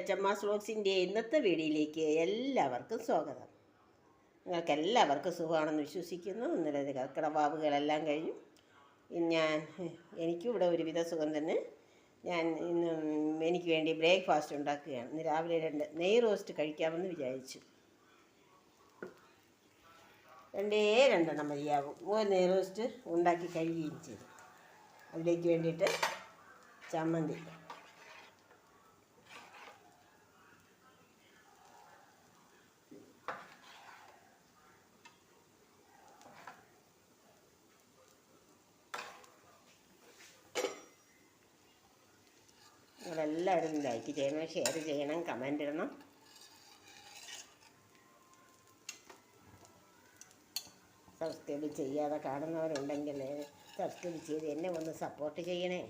എച്ച്.എം.ആസ് വ്ലോഗ്സിൻ്റെ ഇന്നത്തെ വീഡിയോയിലേക്ക് എല്ലാവർക്കും സ്വാഗതം. നിങ്ങൾക്ക് എല്ലാവർക്കും സുഖമാണെന്ന് വിശ്വസിക്കുന്നു. ഇന്നലെ കർക്കിടവാവുകളെല്ലാം കഴിഞ്ഞു. എനിക്കും ഇവിടെ ഒരുവിധ സുഖം തന്നെ. ഞാൻ ഇന്ന് എനിക്ക് വേണ്ടി ബ്രേക്ക്ഫാസ്റ്റ് ഉണ്ടാക്കുകയാണ്. ഇന്ന് രാവിലെ 2 നെയ് റോസ്റ്റ് കഴിക്കാമെന്ന് വിചാരിച്ചു. 2 മതിയാകും. 1 നെയ് റോസ്റ്റ് ഉണ്ടാക്കി കഴിയുകയും ചെയ്തു. അതിലേക്ക് വേണ്ടിയിട്ട് ചമ്മന്തി, നിങ്ങളെല്ലാവരും ലൈക്ക് ചെയ്യണം, ഷെയർ ചെയ്യണം, കമൻ്റ് ഇടണം. സബ്സ്ക്രൈബ് ചെയ്യാതെ കാണുന്നവരുണ്ടെങ്കിൽ സബ്സ്ക്രൈബ് ചെയ്ത് എന്നെ ഒന്ന് സപ്പോർട്ട് ചെയ്യണേ.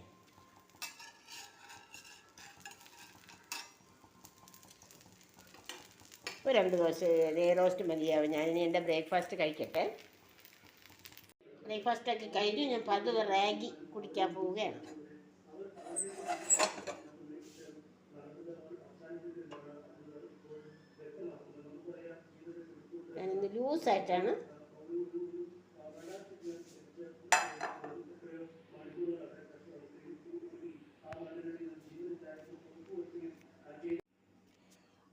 ഒരു 2 ദോശ നെയ് റോസ്റ്റ് മതിയാവും. ഞാനിനി എൻ്റെ ബ്രേക്ക്ഫാസ്റ്റ് കഴിക്കട്ടെ. ബ്രേക്ക്ഫാസ്റ്റൊക്കെ കഴിഞ്ഞു. ഞാൻ പതിവ് റാഗി കുടിക്കാൻ പോവുകയാണ്. ഞാനിന്ന് ലൂസായിട്ടാണ്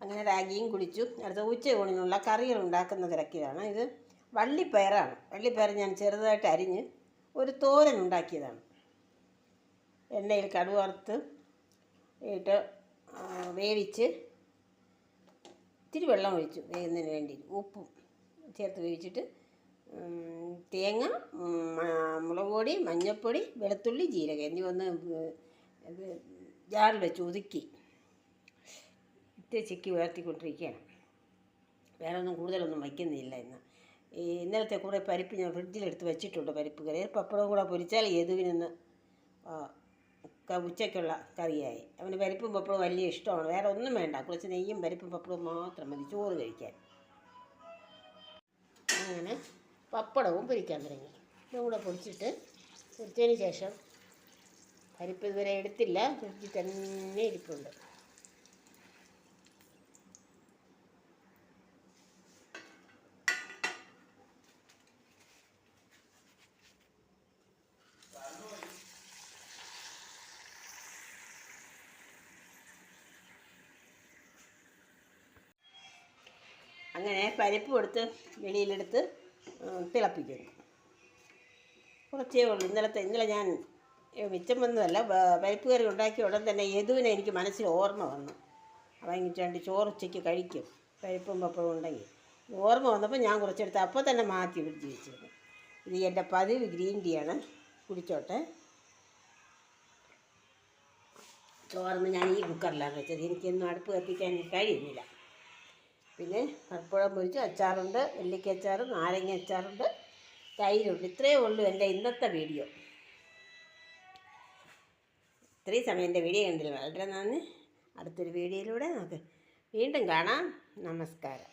അങ്ങനെ റാഗിയും കുടിച്ചു. അടുത്ത ഉച്ചയൂണിനുള്ള കറികൾ ഉണ്ടാക്കുന്ന തിരക്കിലാണ്. ഇത് വള്ളിപ്പയറാണ്. വള്ളിപ്പയർ ഞാൻ ചെറുതായിട്ട് അരിഞ്ഞ് ഒരു തോരൻ ഉണ്ടാക്കിയതാണ്. എണ്ണയിൽ കടുക് വറുത്ത് ഇട്ട് വേവിച്ച് ഇത്തിരി വെള്ളം ഒഴിച്ചു വേകുന്നതിന് വേണ്ടി, ഉപ്പും ചേർത്ത് വേവിച്ചിട്ട് തേങ്ങ, മുളക് പൊടി, മഞ്ഞൾപ്പൊടി, വെളുത്തുള്ളി, ജീരകം എന്നിവ ഒന്ന് ജാറിൽ വെച്ച് ഒതുക്കി ചിക്കി ഉയർത്തിക്കൊണ്ടിരിക്കുകയാണ്. വേറെ ഒന്നും കൂടുതലൊന്നും വയ്ക്കുന്നില്ല. ഇന്നലത്തെ കുറേ പരിപ്പ് ഞാൻ ഫ്രിഡ്ജിലെടുത്ത് വെച്ചിട്ടുണ്ട്. പരിപ്പ് കറി പപ്പടവും കൂടെ പൊരിച്ചാൽ യദുവിനൊന്ന് ഉച്ചയ്ക്കുള്ള കറിയായി. അവന് പരിപ്പും പപ്പടവും വലിയ ഇഷ്ടമാണ്. വേറെ ഒന്നും വേണ്ട, കുറച്ച് നെയ്യും പരിപ്പും പപ്പടവും മാത്രം മതി ചോറ് കഴിക്കാൻ. അങ്ങനെ പപ്പടവും പൊരിക്കാൻ തുടങ്ങി. ഇതും കൂടെ പൊരിച്ചതിന് ശേഷം, പരിപ്പ് ഇതുവരെ എടുത്തില്ല, ഫ്രിഡ്ജിൽ തന്നെ ഇരിപ്പുണ്ട്. അങ്ങനെ പരിപ്പ് എടുത്ത് വെളിയിലെടുത്ത് തിളപ്പിക്കുന്നു. കുറച്ചേ ഉള്ളൂ. ഇന്നലെ ഞാൻ മിച്ചം വന്നതല്ല, പരിപ്പ് കറി ഉണ്ടാക്കിയ ഉടൻ തന്നെ യദുവിനെ എനിക്ക് മനസ്സിൽ ഓർമ്മ വന്നു. അവൻ 2 ചോറ് ഉച്ചയ്ക്ക് കഴിക്കും പരിപ്പും പപ്പടവും ഉണ്ടെങ്കിൽ. ഓർമ്മ വന്നപ്പോൾ ഞാൻ കുറച്ചെടുത്ത് അപ്പോൾ തന്നെ മാറ്റി ഫ്രിഡ്ജ് വെച്ചിരുന്നു. ഇത് എൻ്റെ പതിവ് ഗ്രീൻ ടീയാണ്. കുടിച്ചോട്ടെ. ചോർന്ന് ഞാൻ ഈ കുക്കറിലാണ് വെച്ചത്. എനിക്കൊന്നും അടുപ്പ് കത്തിക്കാൻ കഴിയുന്നില്ല. പിന്നെ പപ്പടം പൊരിച്ച്, അച്ചാറുണ്ട്, നെല്ലിക്ക അച്ചാർ, നാരങ്ങ അച്ചാറുണ്ട്, തൈരുണ്ട്. ഇത്രയേ ഉള്ളൂ എൻ്റെ ഇന്നത്തെ വീഡിയോ. ഇത്രയും സമയം എൻ്റെ വീഡിയോ കണ്ടില്ല, വളരെ നന്ദി. അടുത്തൊരു വീഡിയോയിലൂടെ നമുക്ക് വീണ്ടും കാണാം. നമസ്കാരം.